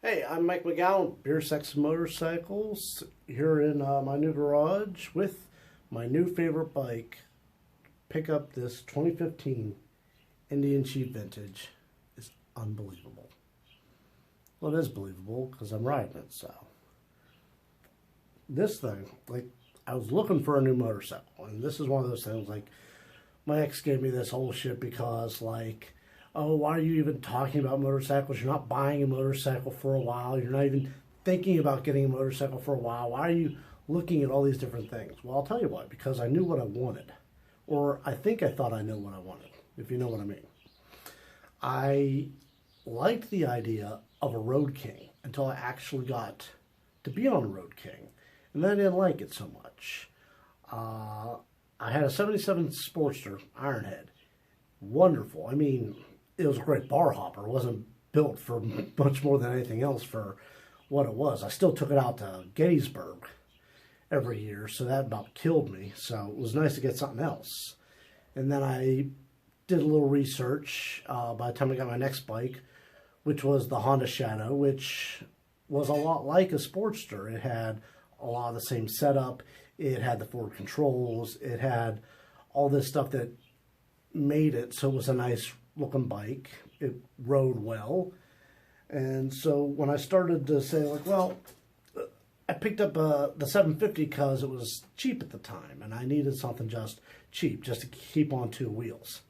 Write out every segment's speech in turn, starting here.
Hey, I'm Mike McGowan, Beer, Sex, and Motorcycles, here in my new garage with my new favorite bike. Pick up this 2015 Indian Chief Vintage. It's unbelievable. Well, it is believable because I'm riding it, so. This thing, like, I was looking for a new motorcycle, and this is one of those things, like, my ex gave me this whole shit because, like, oh, why are you even talking about motorcycles? You're not buying a motorcycle for a while. You're not even thinking about getting a motorcycle for a while. Why are you looking at all these different things? Well, I'll tell you why. Because I knew what I wanted. Or I think I thought I knew what I wanted, if you know what I mean. I liked the idea of a Road King until I actually got to be on a Road King. And then I didn't like it so much. I had a 77 Sportster Ironhead. Wonderful. I mean, it was a great bar hopper. It wasn't built for much more than anything else for what it was. I still took it out to Gettysburg every year, so that about killed me. So it was nice to get something else. And then I did a little research by the time I got my next bike, which was the Honda Shadow, which was a lot like a Sportster. It had a lot of the same setup. It had the forward controls. It had all this stuff that made it so it was a nice looking bike. It rode well. And so when I started to say, like, well, I picked up the 750 because it was cheap at the time and I needed something just cheap, just to keep on two wheels.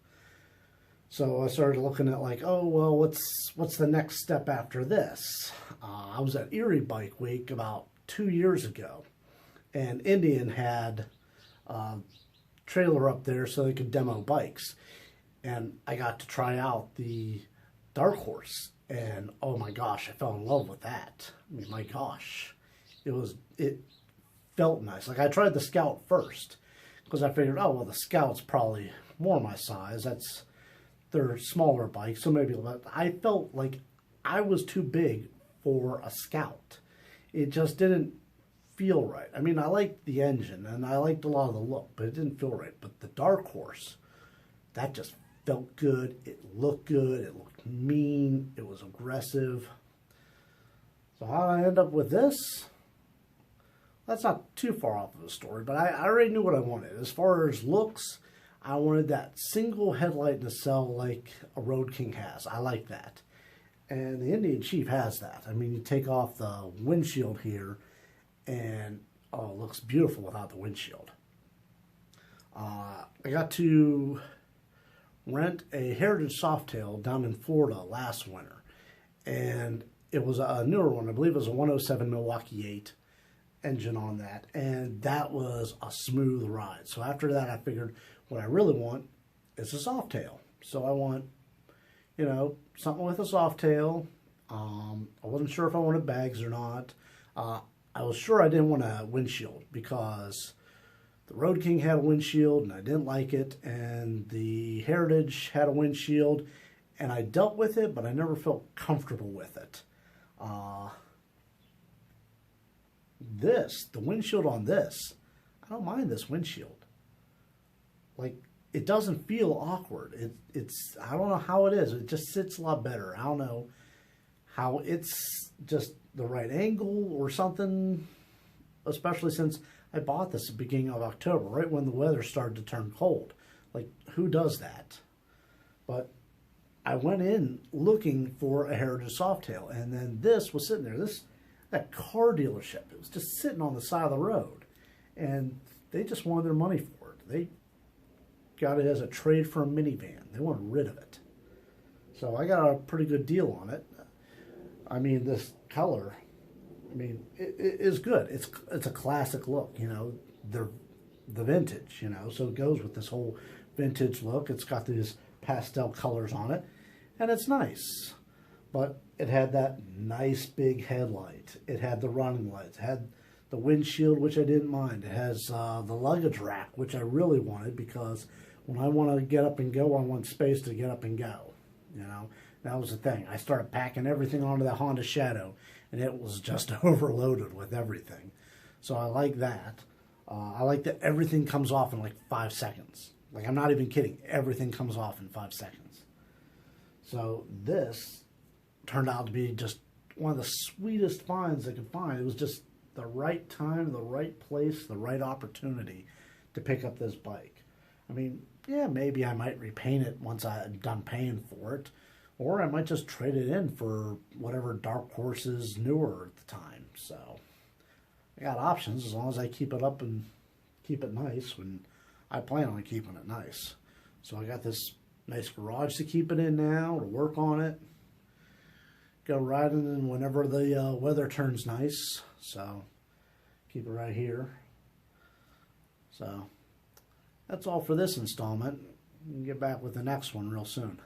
So I started looking at, like, oh, well, what's the next step after this? I was at Erie Bike Week about 2 years ago, and Indian had a trailer up there so they could demo bikes. And I got to try out the Dark Horse, and oh my gosh, I fell in love with that. I mean, my gosh, it felt nice. Like, I tried the Scout first because I figured, oh well, the Scout's probably more my size. They're smaller bikes, so maybe. But I felt like I was too big for a Scout. It just didn't feel right. I mean, I liked the engine and I liked a lot of the look, but it didn't feel right. But the Dark Horse, that just felt good. It looked good. It looked mean. It was aggressive. So how did I end up with this? That's not too far off of the story, but I already knew what I wanted. As far as looks, I wanted that single headlight nacelle like a Road King has. I like that. And the Indian Chief has that. I mean, you take off the windshield here, and oh, it looks beautiful without the windshield. I got to rent a Heritage Softail down in Florida last winter, and it was a newer one. I believe it was a 107 Milwaukee 8 engine on that, and that was a smooth ride. So after that, I figured what I really want is a Softail. So I want, you know, something with a Softail. I wasn't sure if I wanted bags or not. I was sure I didn't want a windshield because the Road King had a windshield and I didn't like it, and the Heritage had a windshield and I dealt with it, but I never felt comfortable with it. The windshield on this, I don't mind this windshield. Like, it doesn't feel awkward. It's I don't know how it is. It just sits a lot better. I don't know how it's just the right angle or something, especially since I bought this at the beginning of October, right when the weather started to turn cold. Like, who does that? But I went in looking for a Heritage Softail, and then this was sitting there. That car dealership, it was just sitting on the side of the road, and they just wanted their money for it. They got it as a trade for a minivan. They wanted rid of it. So I got a pretty good deal on it. I mean, this color, I mean, it is good. It's a classic look, you know. They're the vintage, you know, so it goes with this whole vintage look. It's got these pastel colors on it, and it's nice. But it had that nice big headlight. It had the running lights. It had the windshield, which I didn't mind. It has the luggage rack, which I really wanted because when I want to get up and go, I want space to get up and go, you know. That was the thing. I started packing everything onto that Honda Shadow, and it was just overloaded with everything. So I like that. I like that everything comes off in like 5 seconds. Like, I'm not even kidding. Everything comes off in 5 seconds. So this turned out to be just one of the sweetest finds I could find. It was just the right time, the right place, the right opportunity to pick up this bike. I mean, yeah, maybe I might repaint it once I'm done paying for it, or I might just trade it in for whatever Dark Horse is newer at the time. So I got options as long as I keep it up and keep it nice, when I plan on keeping it nice. So I got this nice garage to keep it in now, to work on it, go riding in whenever the weather turns nice. So keep it right here. So that's all for this installment. We'll get back with the next one real soon.